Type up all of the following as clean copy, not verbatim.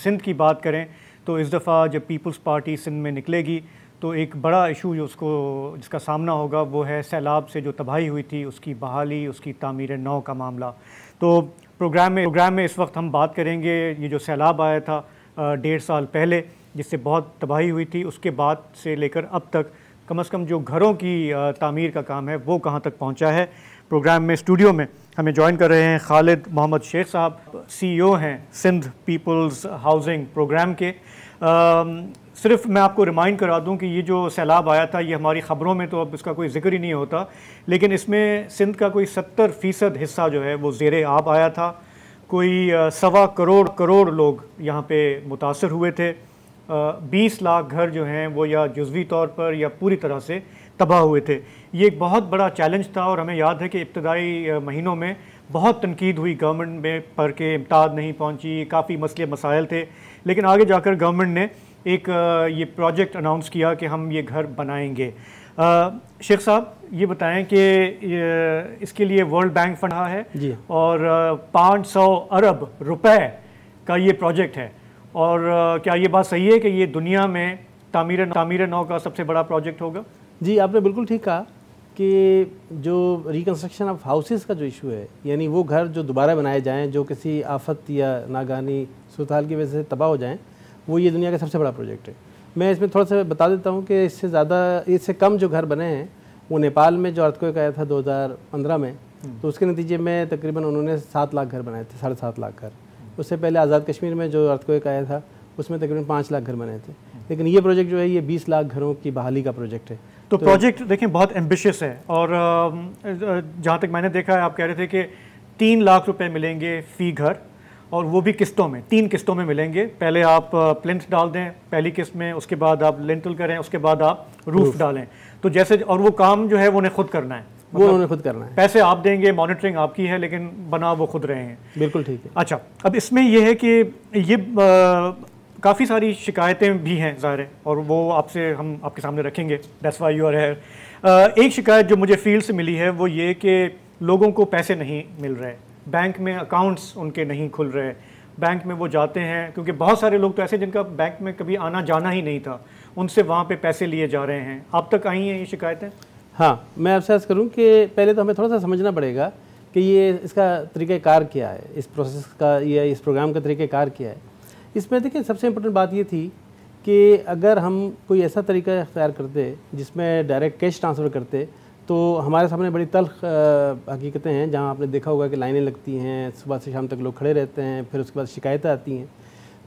सिंध की बात करें तो इस दफ़ा जब पीपल्स पार्टी सिंध में निकलेगी तो एक बड़ा इशू जो जिसका सामना होगा वो है सैलाब से जो तबाही हुई थी उसकी बहाली, उसकी तामीर नौ का मामला। तो प्रोग्राम में इस वक्त हम बात करेंगे ये जो सैलाब आया था 1.5 साल पहले, जिससे बहुत तबाही हुई थी, उसके बाद से लेकर अब तक कम से कम जो घरों की तामीर का काम है वो कहाँ तक पहुँचा है। प्रोग्राम में स्टूडियो में हमें ज्वाइन कर रहे हैं खालिद मोहम्मद शेख साहब, CEO हैं सिंध पीपल्स हाउसिंग प्रोग्राम के। सिर्फ मैं आपको रिमाइंड करा दूं कि ये जो सैलाब आया था ये हमारी ख़बरों में तो अब इसका कोई ज़िक्र ही नहीं होता, लेकिन इसमें सिंध का कोई 70% हिस्सा जो है वो ज़ेरे आब आया था। कोई 1.25 करोड़ लोग यहाँ पे मुतासर हुए थे। 20 लाख घर जो हैं वो या जुज़वी तौर पर या पूरी तरह से तबाह हुए थे। ये एक बहुत बड़ा चैलेंज था और हमें याद है कि इब्तदाई महीनों में बहुत तनकीद हुई गवर्नमेंट में पर के इमदाद नहीं पहुँची, काफ़ी मसले मसाइल थे, लेकिन आगे जाकर गवर्नमेंट ने एक ये प्रोजेक्ट अनाउंस किया कि हम ये घर बनाएंगे। शेख साहब ये बताएं कि इसके लिए वर्ल्ड बैंक फंड रहा है जी, और 500 अरब रुपए का ये प्रोजेक्ट है। और क्या ये बात सही है कि ये दुनिया में तामीर नौ का सबसे बड़ा प्रोजेक्ट होगा? जी, आपने बिल्कुल ठीक कहा कि जो रिकन्स्ट्रक्शन ऑफ हाउसेस का जो इशू है, यानी वो घर जो दोबारा बनाए जाएं जो किसी आफत या नागानी सूरत हाल की वजह से तबाह हो जाएं, वो ये दुनिया का सबसे बड़ा प्रोजेक्ट है। मैं इसमें थोड़ा सा बता देता हूँ कि इससे कम जो घर बने हैं वो नेपाल में जो अर्थक्वेक आया था 2015 में, तो उसके नतीजे में तकरीबन उन्होंने 7 लाख घर बनाए थे, 7.5 लाख घर। उससे पहले आज़ाद कश्मीर में जो अर्थक्वेक आया था उसमें तकरीबन 5 लाख घर बने थे। लेकिन ये प्रोजेक्ट जो है ये 20 लाख घरों की बहाली का प्रोजेक्ट है। तो प्रोजेक्ट देखें बहुत एम्बिशियस है, और जहाँ तक मैंने देखा है आप कह रहे थे कि 3 लाख रुपए मिलेंगे फ़ी घर, और वो भी किस्तों में, 3 किस्तों में मिलेंगे। पहले आप प्लिंथ डाल दें पहली किस्त में, उसके बाद आप लिंटल करें, उसके बाद आप रूफ डालें। तो जैसे, और वो काम जो है वो उन्हें खुद करना है, वो उन्हें खुद करना है, पैसे आप देंगे, मॉनिटरिंग आपकी है, लेकिन बना वो खुद रहे हैं। बिल्कुल ठीक है। अच्छा, अब इसमें यह है कि ये काफ़ी सारी शिकायतें भी हैं ज़ाहिर है, और वो हम आपके सामने रखेंगे, that's why you are here. एक शिकायत जो मुझे फील्ड से मिली है वो ये कि लोगों को पैसे नहीं मिल रहे, बैंक में अकाउंट्स उनके नहीं खुल रहे। बैंक में वो जाते हैं, क्योंकि बहुत सारे लोग तो ऐसे जिनका बैंक में कभी आना जाना ही नहीं था, उनसे वहाँ पे पैसे लिए जा रहे हैं। आप तक आई हैं ये शिकायतें? हाँ, मैं आपसे अर्ज़ करूँ कि पहले तो हमें थोड़ा सा समझना पड़ेगा कि ये इसका तरीक़ाकार क्या है, इस प्रोसेस का या इस प्रोग्राम का तरीक़ाकार क्या है। इसमें देखिए सबसे इम्पोर्टेंट बात ये थी कि अगर हम कोई ऐसा तरीका इख्तियार करते जिसमें डायरेक्ट कैश ट्रांसफ़र करते, तो हमारे सामने बड़ी तल्ख हकीकतें हैं, जहां आपने देखा होगा कि लाइनें लगती हैं, सुबह से शाम तक लोग खड़े रहते हैं, फिर उसके बाद शिकायतें आती हैं।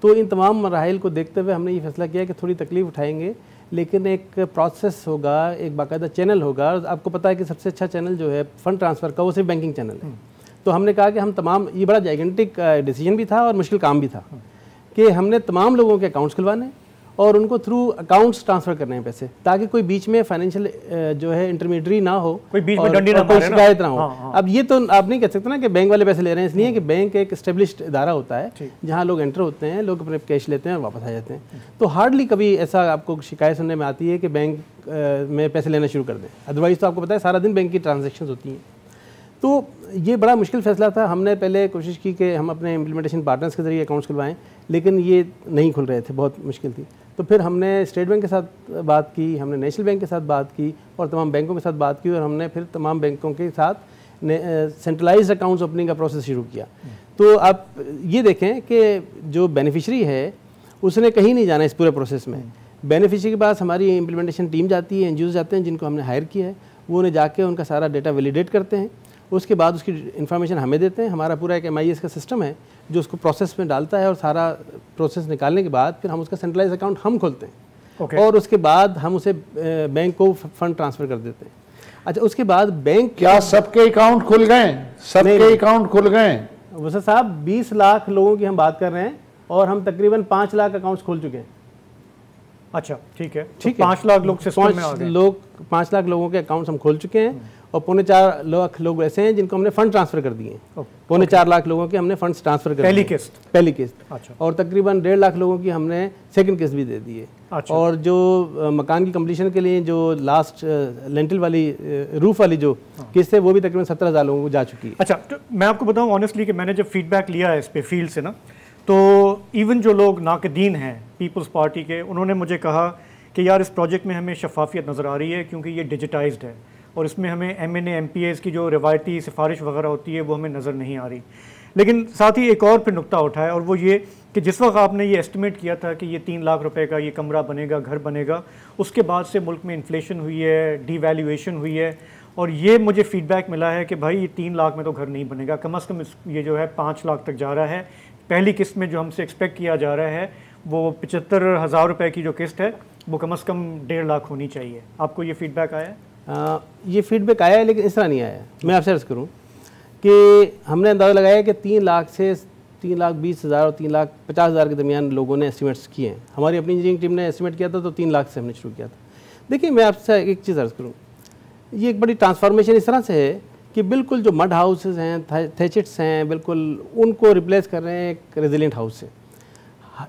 तो इन तमाम मराहिल को देखते हुए हमने ये फैसला किया कि थोड़ी तकलीफ़ उठाएंगे, लेकिन एक प्रोसेस होगा, एक बाकायदा चैनल होगा। आपको पता है कि सबसे अच्छा चैनल जो है फ़ंड ट्रांसफ़र का वो सिर्फ बैंकिंग चैनल है। तो हमने कहा कि हम तमाम, ये बड़ा जाइगेंटिक डिसीजन भी था और मुश्किल काम भी था, कि हमने तमाम लोगों के अकाउंट्स खुलवाने और उनको थ्रू अकाउंट्स ट्रांसफ़र करने हैं पैसे, ताकि कोई बीच में फाइनेंशियल जो है इंटरमीडियरी ना हो, कोई बीच में डंडी ना, कोई शिकायत ना हो। हाँ। अब ये तो आप नहीं कह सकते ना कि बैंक वाले पैसे ले रहे हैं, इसलिए कि बैंक एक एस्टेब्लिश्ड इदारा होता है जहाँ लोग एंटर होते हैं, लोग अपने कैश लेते हैं और वापस आ जाते हैं। तो हार्डली कभी ऐसा आपको शिकायत सुनने में आती है कि बैंक में पैसे लेना शुरू कर दें, अदरवाइज़ तो आपको पता है सारा दिन बैंक की ट्रांजेक्शन होती हैं। तो ये बड़ा मुश्किल फ़ैसला था। हमने पहले कोशिश की कि हम अपने इम्प्लीमेंटेशन पार्टनर्स के ज़रिए अकाउंट्स खुलवाएं, लेकिन ये नहीं खुल रहे थे, बहुत मुश्किल थी। तो फिर हमने स्टेट बैंक के साथ बात की, हमने नेशनल बैंक के साथ बात की और तमाम बैंकों के साथ बात की, और हमने फिर तमाम बैंकों के साथ सेंट्रलाइज्ड अकाउंट्स ओपनिंग का प्रोसेस शुरू किया। तो आप ये देखें कि जो बेनिफिशरी है उसने कहीं नहीं जाना इस पूरे प्रोसेस में। बेनिफिशरी के पास हमारी इम्प्लीमेंटेशन टीम जाती है, एनजीओ जाते हैं जिनको हमने हायर किया है, वो उन्हें जाके उनका सारा डेटा वैलिडेट करते हैं, उसके बाद उसकी इन्फॉर्मेशन हमें देते हैं। हमारा पूरा एक MIS का सिस्टम है जो उसको प्रोसेस में डालता है, और सारा प्रोसेस निकालने के बाद फिर हम उसका सेंट्रलाइज अकाउंट हम खोलते हैं। और उसके बाद हम उसे बैंक को फंड ट्रांसफ़र कर देते हैं। अच्छा, उसके बाद बैंक, क्या सबके अकाउंट खुल गए? सबके अकाउंट खुल गए? वैसे साहब 20 लाख लोगों की हम बात कर रहे हैं और हम तकरीबन 5 लाख अकाउंट्स खोल चुके हैं। अच्छा, ठीक है, ठीक है। 5 लाख लोग सिस्टम में आ गए। 5 लाख लोगों के अकाउंट्स हम खोल चुके हैं, और 4.25 लाख लोग ऐसे हैं जिनको हमने फंड ट्रांसफ़र कर दिए हैं। 4.25 लाख लोगों के हमने फंड्स ट्रांसफ़र कर दिए, पहली किस्त। अच्छा। और तकरीबन 1.5 लाख लोगों की हमने सेकंड किस्त भी दे दी है। अच्छा। और जो मकान की कंप्लीशन के लिए जो लास्ट लेंटल वाली रूफ वाली जो किस्त है वो भी तकरीबन 17,000 लोगों को जा चुकी है। अच्छा, तो मैं आपको बताऊं ऑनेस्टली कि मैंने जब फीडबैक लिया है इस पे फील्ड से ना, तो इवन जो लोग नाकदीन हैं पीपल्स पार्टी के, उन्होंने मुझे कहा कि यार इस प्रोजेक्ट में हमें शफाफियत नज़र आ रही है क्योंकि ये डिजिटाइज्ड है और इसमें हमें MNA MPAs की जो रिवायती सिफारिश वगैरह होती है वो हमें नज़र नहीं आ रही। लेकिन साथ ही एक और फिर नुक्ता उठाया और वो ये कि जिस वक्त आपने ये एस्टिमेट किया था कि ये 3 लाख रुपए का ये कमरा बनेगा, घर बनेगा, उसके बाद से मुल्क में इन्फ्लेशन हुई है, डीवैल्यूएशन हुई है और ये मुझे फीडबैक मिला है कि भाई ये 3 लाख में तो घर नहीं बनेगा, कम अज़ कम ये जो है 5 लाख तक जा रहा है। पहली किस्त में जो हमसे एक्सपेक्ट किया जा रहा है वो 75,000 रुपये की जो किस्त है वो कम अज़ कम 1.5 लाख होनी चाहिए। आपको ये फीडबैक आया है? ये फीडबैक आया है लेकिन इस तरह नहीं आया। मैं आपसे अर्ज़ करूँ कि हमने अंदाज़ा लगाया कि 3 लाख से 3,20,000 और 3,50,000 के दरमियान लोगों ने एस्टिमेट्स किए हैं। हमारी अपनी इंजीनियरिंग टीम ने एस्टिमेट किया था तो 3 लाख से हमने शुरू किया था। देखिए मैं आपसे एक चीज़ अर्ज़ करूँ, ये एक बड़ी ट्रांसफॉर्मेशन इस तरह से है कि बिल्कुल जो मड हाउसेज हैं, थेचिट्स हैं, बिल्कुल उनको रिप्लेस कर रहे हैं एक रेजिलिएंट हाउस से।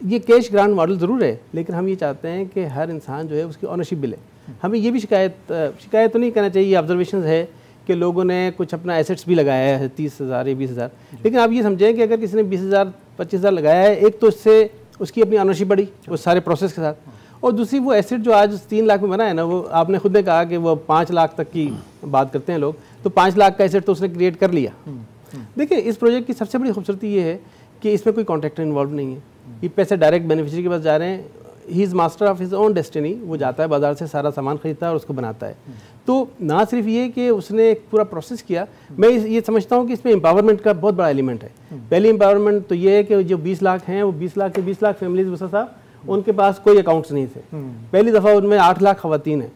ये कैश ग्रांट मॉडल ज़रूर है लेकिन हम ये चाहते हैं कि हर इंसान जो है उसकी ऑनरशिप मिले। हमें ये भी शिकायत तो नहीं कहना चाहिए, ऑब्जर्वेशन है कि लोगों ने कुछ अपना एसेट्स भी लगाया है 30,000 या 20,000, लेकिन आप ये समझें कि अगर किसी ने 20,000 25,000 लगाया है, एक तो इससे उसकी अपनी ऑनरशिप बढ़ी वो सारे प्रोसेस के साथ, और दूसरी वो एसेट जो आज 3 लाख में बना है ना, वो आपने खुद ने कहा कि वो 5 लाख तक की बात करते हैं लोग, तो 5 लाख का एसेट तो उसने क्रिएट कर लिया। देखिए इस प्रोजेक्ट की सबसे बड़ी खूबसूरती ये है कि इसमें कोई कॉन्ट्रैक्टर इन्वॉल्व नहीं है, ये पैसे डायरेक्ट बेनिफिशियरी के पास जा रहे हैं। He is master of his own destiny, वो जाता है बाजार से सारा सामान खरीदता है और उसको बनाता है। तो ना सिर्फ ये कि उसने एक पूरा प्रोसेस किया, मैं ये समझता हूँ कि इसमें एम्पावरमेंट का बहुत बड़ा एलिमेंट है। पहली एम्पावरमेंट तो ये है कि जो 20 लाख हैं वो 20 लाख के 20 लाख फैमिलीज वसा साहब उनके पास कोई अकाउंट्स नहीं थे। पहली दफ़ा उनमें 8 लाख खवातीन हैं,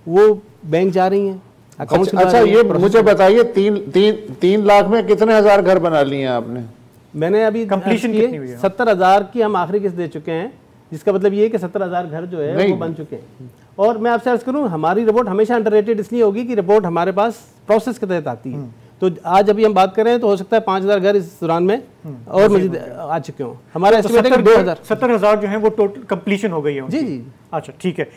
वो बैंक जा रही हैं अकाउंट। अच्छा ये मुझे बताइए 3 लाख में कितने हजार घर बना लिए हैं आपने? मैंने अभी कंप्लीशन 70,000 की हम आखिरी किस्त दे चुके हैं, जिसका मतलब ये है कि 70,000 घर जो है वो बन चुके हैं। और मैं आपसे अर्ज करूं, हमारी रिपोर्ट हमेशा अंडररेटेड इसलिए होगी कि रिपोर्ट हमारे पास प्रोसेस के तहत आती है। तो आज अभी हम बात कर रहे हैं तो हो सकता है 5,000 घर इस दौरान में और मजीद आ चुके हों। हमारा एस्टिमेट है कि 2,000 70,000 जो है वो टोटल कंप्लीशन हो गई है। जी जी। अच्छा ठीक है।